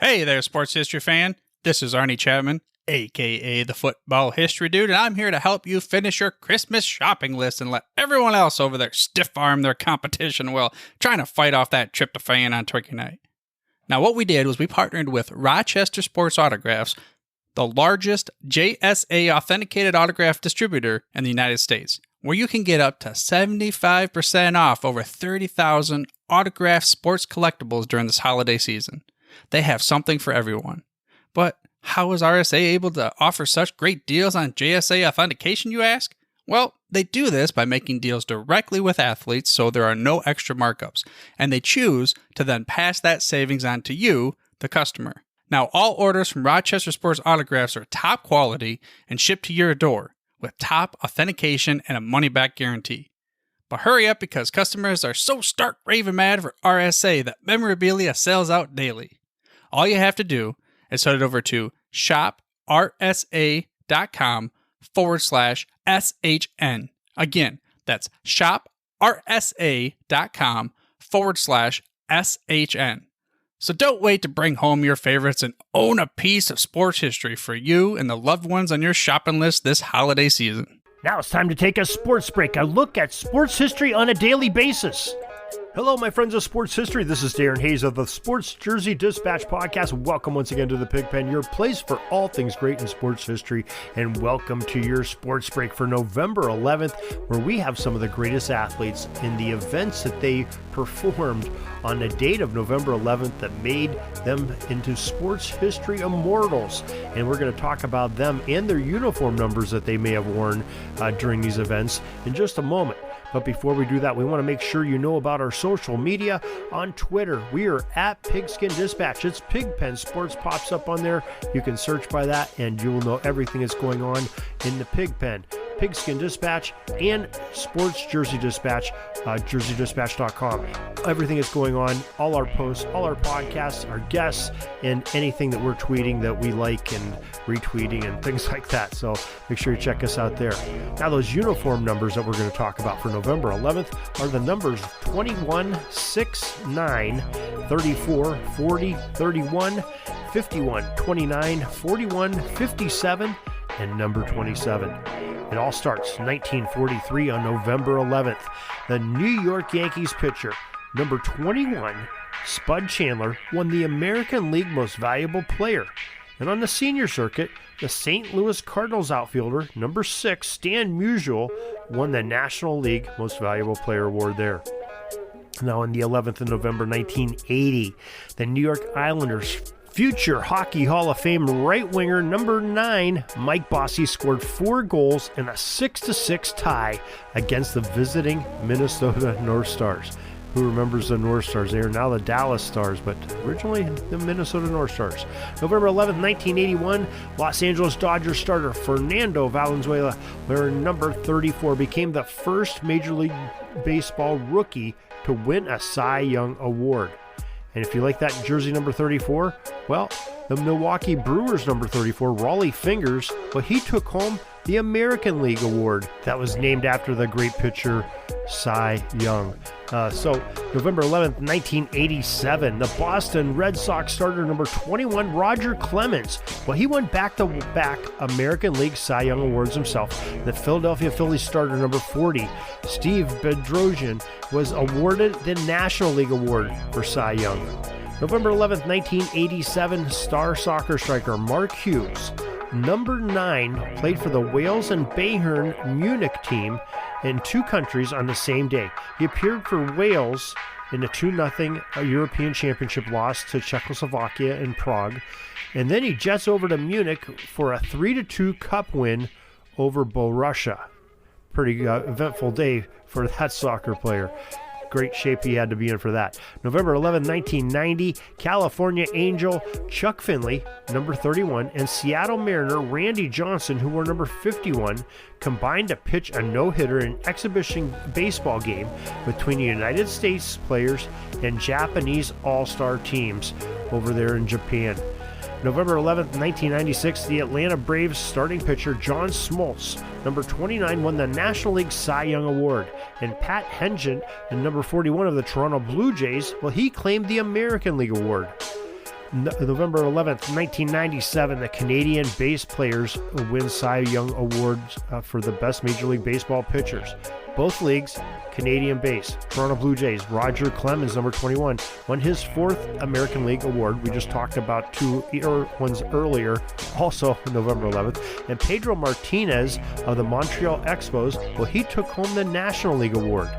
Hey there, sports history fan. This is Arnie Chapman, aka the Football History Dude, and I'm here to help you finish your Christmas shopping list and let everyone else over there stiff-arm their competition while trying to fight off that tryptophan on Turkey Night. Now, what we did was we partnered with Rochester Sports Autographs, the largest JSA authenticated autograph distributor in the United States, where you can get up to 75% off over 30,000 autographed sports collectibles during this holiday season. They have something for everyone. But how is RSA able to offer such great deals on JSA authentication, you ask? Well, they do this by making deals directly with athletes so there are no extra markups, and they choose to then pass that savings on to you, the customer. Now, all orders from Rochester Sports Autographs are top quality and shipped to your door with top authentication and a money-back guarantee. But hurry up because customers are so stark raving mad for RSA that memorabilia sells out daily. All you have to do is head over to shoprsa.com/SHN. Again, that's shoprsa.com/SHN. So don't wait to bring home your favorites and own a piece of sports history for you and the loved ones on your shopping list this holiday season. Now it's time to take a sports break, a look at sports history on a daily basis. Hello, my friends of sports history. This is Darren Hayes of the Sports Jersey Dispatch podcast. Welcome once again to the Pigpen, your place for all things great in sports history. And welcome to your sports break for November 11th, where we have some of the greatest athletes in the events that they performed on the date of November 11th that made them into sports history immortals. And we're going to talk about them and their uniform numbers that they may have worn during these events in just a moment. But before we do that, we want to make sure you know about our social media. On Twitter, we are at Pigskin Dispatch. It's Pigpen Sports pops up on there. You can search by that and you will know everything that's going on in the Pigpen. Pigskin Dispatch and Sports Jersey Dispatch, jerseydispatch.com. Everything is going on, all our posts, all our podcasts, our guests, and anything that we're tweeting that we like and retweeting and things like that. So make sure you check us out there. Now, those uniform numbers that we're going to talk about for November 11th are the numbers 21, 6, 9, 34, 40, 31, 51, 29, 41, 57, and number 27. It all starts 1943 on November 11th. The New York Yankees pitcher, number 21, Spud Chandler, won the American League Most Valuable Player. And on the senior circuit, the St. Louis Cardinals outfielder, number 6, Stan Musial, won the National League Most Valuable Player award there. Now on the 11th of November 1980, the New York Islanders future Hockey Hall of Fame right winger number 9, Mike Bossy, scored 4 goals in a 6-6 tie against the visiting Minnesota North Stars. Who remembers the North Stars? They are now the Dallas Stars, but originally the Minnesota North Stars. November 11th, 1981, Los Angeles Dodgers starter Fernando Valenzuela, wearing number 34, became the first Major League Baseball rookie to win a Cy Young Award. And if you like that jersey number 34, well, the Milwaukee Brewers number 34, Raleigh Fingers, well, he took home the American League Award that was named after the great pitcher Cy Young. So November 11th, 1987, the Boston Red Sox starter number 21, Roger Clemens. Well, he won back-to-back American League Cy Young Awards himself. The Philadelphia Phillies starter number 40, Steve Bedrosian, was awarded the National League Award for Cy Young. November 11th, 1987, star soccer striker Mark Hughes, number 9, played for the Wales and Bayern Munich team in 2 countries on the same day. He appeared for Wales in a 2-0 European Championship loss to Czechoslovakia in Prague, and then he jets over to Munich for a 3-2 cup win over Borussia. Pretty eventful day for that soccer player. Great shape he had to be in for that. November 11, 1990, California Angel Chuck Finley, number 31, and Seattle Mariner Randy Johnson, who wore number 51, combined to pitch a no-hitter in an exhibition baseball game between the United States players and Japanese all-star teams over there in Japan. November 11th, 1996, the Atlanta Braves starting pitcher John Smoltz, number 29, won the National League Cy Young Award. And Pat Hengent, the number 41 of the Toronto Blue Jays, well, he claimed the American League Award. November 11th, 1997, the Canadian base players win Cy Young Awards for the best Major League Baseball pitchers. Both leagues, Canadian base. Toronto Blue Jays, Roger Clemens, number 21, won his fourth American League Award. We just talked about two ones earlier, also November 11th. And Pedro Martinez of the Montreal Expos, well, he took home the National League Award.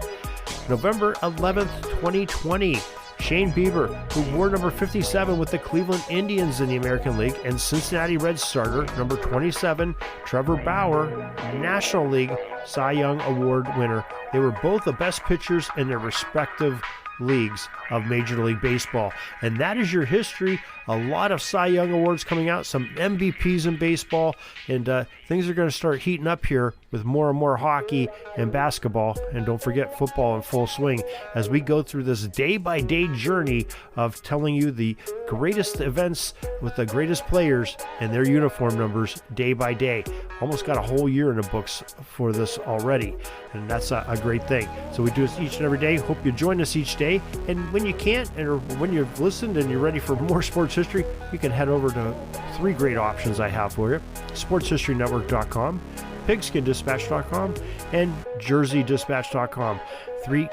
November 11th, 2020, Shane Bieber, who wore number 57 with the Cleveland Indians in the American League, and Cincinnati Reds starter, number 27, Trevor Bauer, National League Cy Young Award winner. They were both the best pitchers in their respective leagues of Major League Baseball. And that is your history. A lot of Cy Young Awards coming out, some MVPs in baseball, and things are going to start heating up here with more and more hockey and basketball. And don't forget football in full swing as we go through this day-by-day journey of telling you the greatest events with the greatest players and their uniform numbers day by day. Almost got a whole year in the books for this already, and that's a great thing. So we do this each and every day. Hope you join us each day. And when you can't, or when you've listened and you're ready for more sports history, you can head over to three great options I have for you: sportshistorynetwork.com, pigskinddispatch.com, and jerseydispatch.com. Three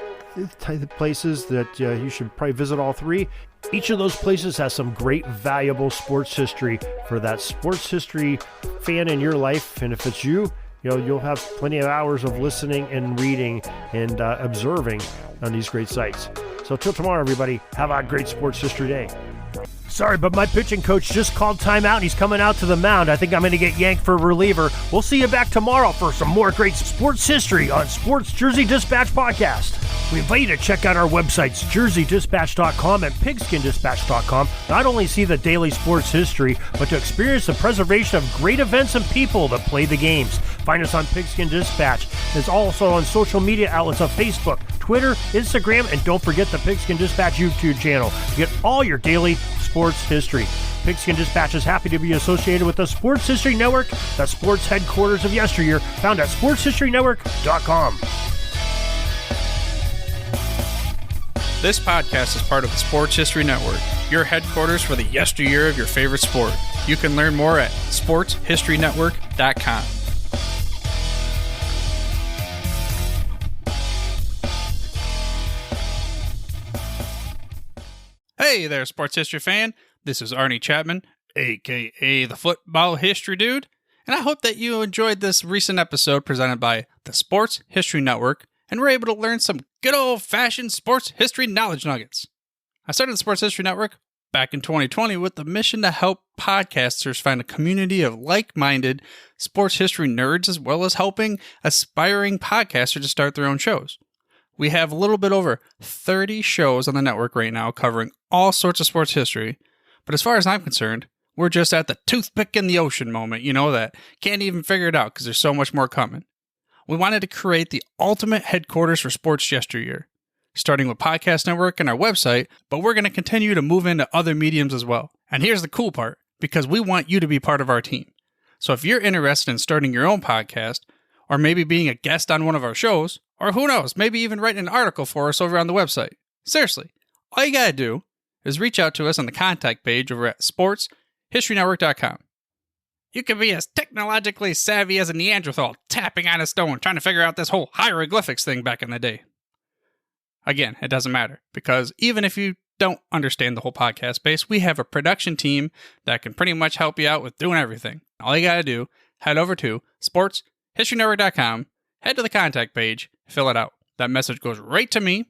places that you should probably visit all three. Each of those places has some great, valuable sports history for that sports history fan in your life. And if it's you, you'll have plenty of hours of listening and reading and observing on these great sites. So till tomorrow, everybody, have a great sports history day. Sorry, but my pitching coach just called timeout and he's coming out to the mound. I think I'm going to get yanked for reliever. We'll see you back tomorrow for some more great sports history on Sports Jersey Dispatch Podcast. We invite you to check out our websites, jerseydispatch.com and pigskinddispatch.com. Not only see the daily sports history, but to experience the preservation of great events and people that play the games. Find us on Pigskin Dispatch. It's also on social media outlets of Facebook, Twitter, Instagram, and don't forget the Pigskin Dispatch YouTube channel to get all your daily sports history. Pigskin Dispatch is happy to be associated with the Sports History Network, the sports headquarters of yesteryear, found at sportshistorynetwork.com. This podcast is part of the Sports History Network, your headquarters for the yesteryear of your favorite sport. You can learn more at sportshistorynetwork.com. Hey there, sports history fan. This is Arnie Chapman, a.k.a. the Football History Dude, and I hope that you enjoyed this recent episode presented by the Sports History Network and were able to learn some good old-fashioned sports history knowledge nuggets. I started the Sports History Network back in 2020 with the mission to help podcasters find a community of like-minded sports history nerds, as well as helping aspiring podcasters to start their own shows. We have a little bit over 30 shows on the network right now covering all sorts of sports history, but as far as I'm concerned, we're just at the toothpick in the ocean moment, that can't even figure it out because there's so much more coming. We wanted to create the ultimate headquarters for sports yesteryear, starting with Podcast Network and our website, but we're going to continue to move into other mediums as well. And here's the cool part, because we want you to be part of our team. So if you're interested in starting your own podcast, or maybe being a guest on one of our shows, or who knows, maybe even writing an article for us over on the website. Seriously, all you gotta do is reach out to us on the contact page over at sportshistorynetwork.com. You can be as technologically savvy as a Neanderthal tapping on a stone trying to figure out this whole hieroglyphics thing back in the day. Again, it doesn't matter, because even if you don't understand the whole podcast space, we have a production team that can pretty much help you out with doing everything. All you gotta do, head over to sportshistorynetwork.com, head to the contact page, fill it out. That message goes right to me,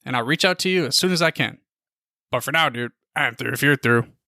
and I'll reach out to you as soon as I can. But for now, dude, I'm through if you're through.